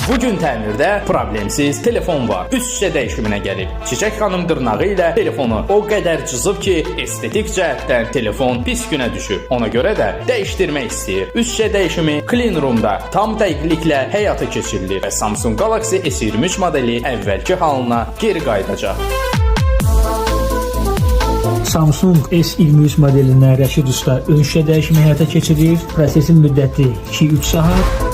Bu gün təmirdə problemsiz telefon var. Üst şüşə dəyişiminə gəlib. Çiçək xanım dırnağı ilə telefonu o qədər cızıb ki, estetik cəhətdən telefon pis günə düşüb. Ona görə də dəyişdirmək istəyir. Üst şüşə dəyişimi Clean Room-da tam dəqiqliklə həyata keçirilir və Samsung Galaxy S23 modeli əvvəlki halına geri qayıdacaq. Samsung S23 modelindən Rəşid Usta ön şüşə dəyişimi həyata keçirir. Prosesin müddəti 2-3 saat.